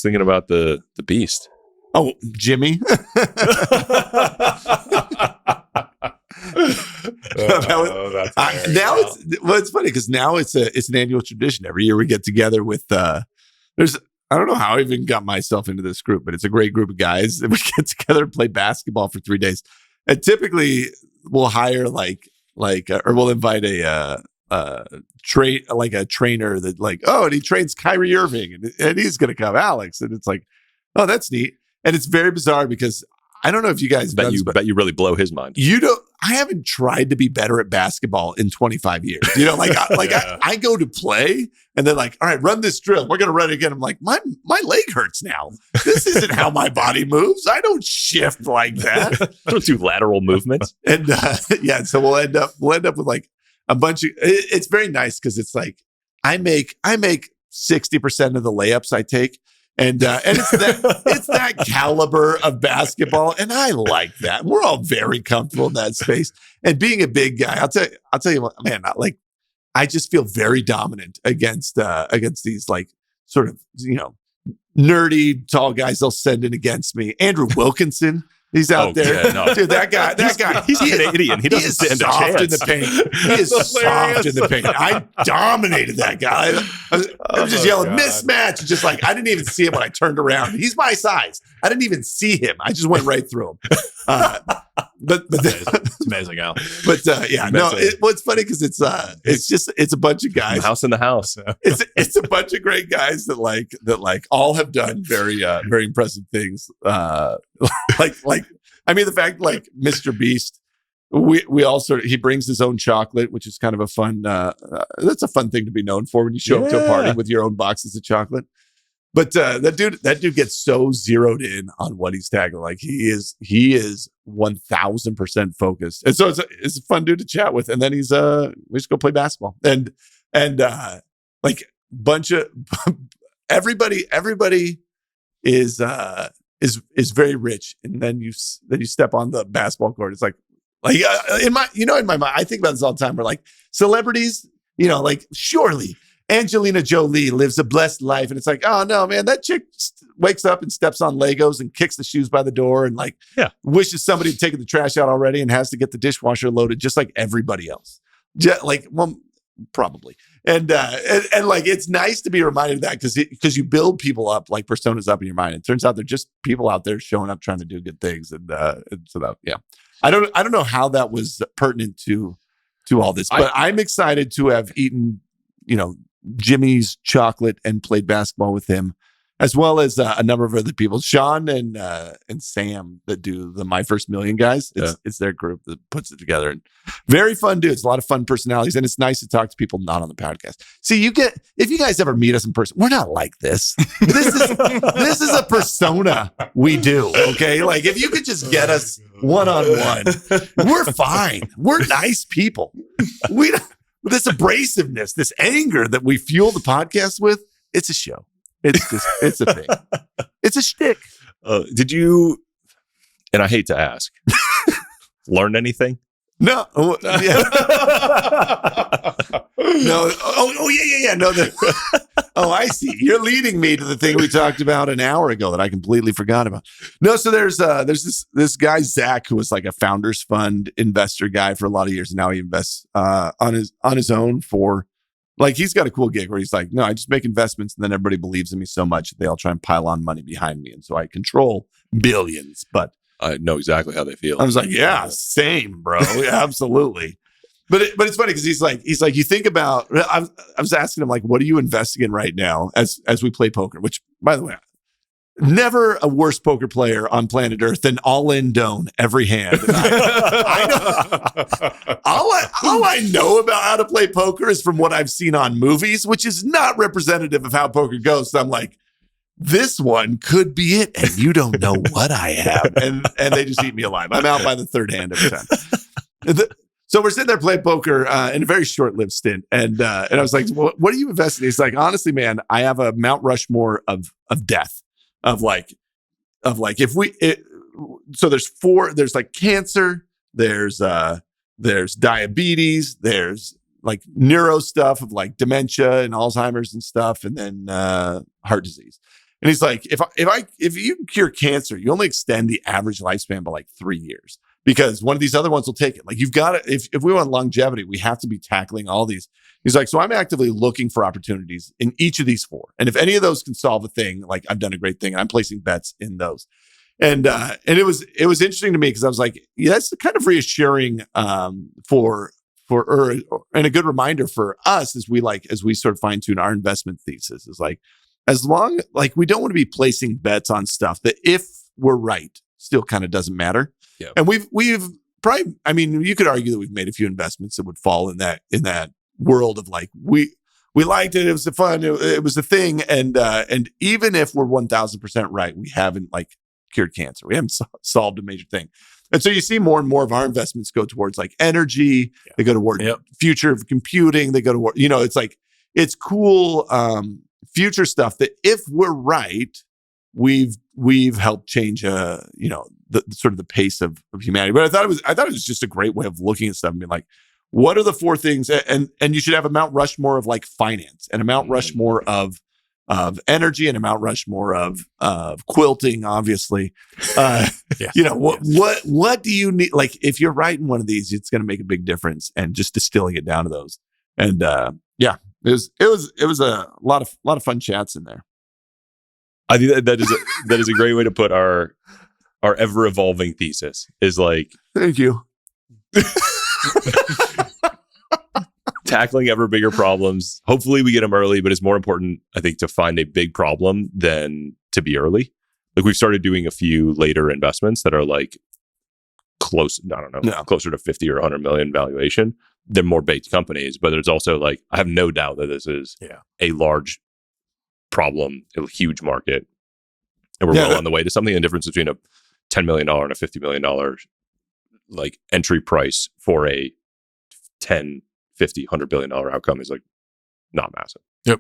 was thinking about the Beast. Oh, Jimmy. Now it's funny because now it's an annual tradition. Every year we get together with I don't know how I even got myself into this group, but it's a great group of guys that we get together and play basketball for 3 days. And typically we'll hire or we'll invite a trainer that and he trains Kyrie Irving and he's going to come, Alex. And it's like, oh, that's neat. And it's very bizarre because I don't know if you guys bet you really blow his mind. I haven't tried to be better at basketball in 25 years. I go to play and they're like, all right, run this drill. We're going to run it again. I'm like, my leg hurts now. This isn't how my body moves. I don't shift like that. I don't do lateral movements. And so we'll end up with like a bunch of, it's very nice because it's like, I make 60% of the layups I take. And it's that caliber of basketball, and I like that. We're all very comfortable in that space. And being a big guy, I'll tell you what, man. I just feel very dominant against these sort of nerdy tall guys. They'll send in against me. Andrew Wilkinson. He's out there. Yeah, no. Dude, that guy, he's Canadian. He doesn't stand a chance. In the paint. He is soft in the paint. I dominated that guy. I was just yelling, mismatch. Just I didn't even see him when I turned around. He's my size. I didn't even see him. I just went right through him. It's amazing, Al. But it's funny because it's a bunch of guys. House in the house. It's a bunch of great guys that all have done very very impressive things. The fact Mr. Beast, we all he brings his own chocolate, which is kind of a fun. That's a fun thing to be known for when you show up to a party with your own boxes of chocolate. But that dude gets so zeroed in on what he's tackling. He is 1000% focused, and so it's a fun dude to chat with. And then we just go play basketball, and bunch of everybody is very rich, and then you step on the basketball court. It's in my mind, I think about this all the time. We're celebrities, surely Angelina Jolie lives a blessed life. And it's oh no, man, that chick wakes up and steps on Legos and kicks the shoes by the door and wishes somebody had taken the trash out already and has to get the dishwasher loaded just like everybody else. Probably. And it's nice to be reminded of that because you build people up, personas up in your mind. It turns out they're just people out there showing up, trying to do good things. And so that, yeah, I don't know how that was pertinent to all this, but I'm excited to have eaten, Jimmy's chocolate and played basketball with him, as well as a number of other people. Sean and Sam that do the My First Million guys. It's their group that puts it together. And very fun dudes, a lot of fun personalities. And it's nice to talk to people not on the podcast. See, if you guys ever meet us in person, we're not like this. This is a persona we do. Okay. If you could just get us one-on-one, we're fine. We're nice people. This abrasiveness, this anger that we fuel the podcast with, it's a show. It's a thing. It's a shtick. Did you, and I hate to ask, learn anything? No. Yeah. No. Oh, yeah. No. I see. You're leading me to the thing we talked about an hour ago that I completely forgot about. No. So there's this guy, Zach, who was a founders fund investor guy for a lot of years. And now he invests on his own for he's got a cool gig where he's no, I just make investments and then everybody believes in me so much that they all try and pile on money behind me. And so I control billions, but I know exactly how they feel. I was yeah, same, bro. Yeah, absolutely. But it's funny because he's like, you think about, I was asking him what are you investing in right now as we play poker, which by the way, never a worse poker player on planet Earth than all-in Doan, every hand. I know. All I know about how to play poker is from what I've seen on movies, which is not representative of how poker goes. So I'm this one could be it, and you don't know what I have. And they just eat me alive. I'm out by the third hand every time. So we're sitting there playing poker in a very short-lived stint. And I was what are you investing in? He's honestly, man, I have a Mount Rushmore of death. So there's four, there's cancer, there's diabetes, there's neuro stuff of dementia and Alzheimer's and stuff, and then heart disease. And he's like, if you can cure cancer, you only extend the average lifespan by like 3 years because one of these other ones will take it. Like you've got to, if we want longevity, we have to be tackling all these. He's like, so I'm actively looking for opportunities in each of these 4. And if any of those can solve a thing, like I've done a great thing and I'm placing bets in those. And it was interesting to me because I was like, yeah, that's kind of reassuring for and a good reminder for us as we sort of fine tune our investment thesis is like, as long like we don't want to be placing bets on stuff that if we're right still kind of doesn't matter. Yeah. And we've probably, I mean, you could argue that we've made a few investments that would fall in that world of like, we liked it. It was fun. It was a thing. And even if we're 1000% right, we haven't like cured cancer. We haven't solved a major thing. And so you see more and more of our investments go towards like energy. Yeah. They go toward future of computing. They go toward, it's like, it's cool future stuff that if we're right, we've helped change, the sort of the pace of humanity. But I thought it was just a great way of looking at stuff and being like, what are the 4 things? And you should have a Mount Rushmore of like finance and a Mount Rushmore of energy and a Mount Rushmore of quilting, obviously. What do you need? Like, if you're right in one of these, it's going to make a big difference. And just distilling it down to those. And it was a lot of fun chats in there. I think that is a great way to put our ever evolving thesis. Is like, thank you. Tackling ever bigger problems. Hopefully we get them early, but it's more important, I think, to find a big problem than to be early. Like we've started doing a few later investments that are like closer to 50 or 100 million valuation. They're more baked companies, but there's also like, I have no doubt that this is a large problem, a huge market. And we're well on the way to something. The difference between a $10 million and a $50 million like entry price for a 10, 50, $100 billion outcome is like not massive. Yep.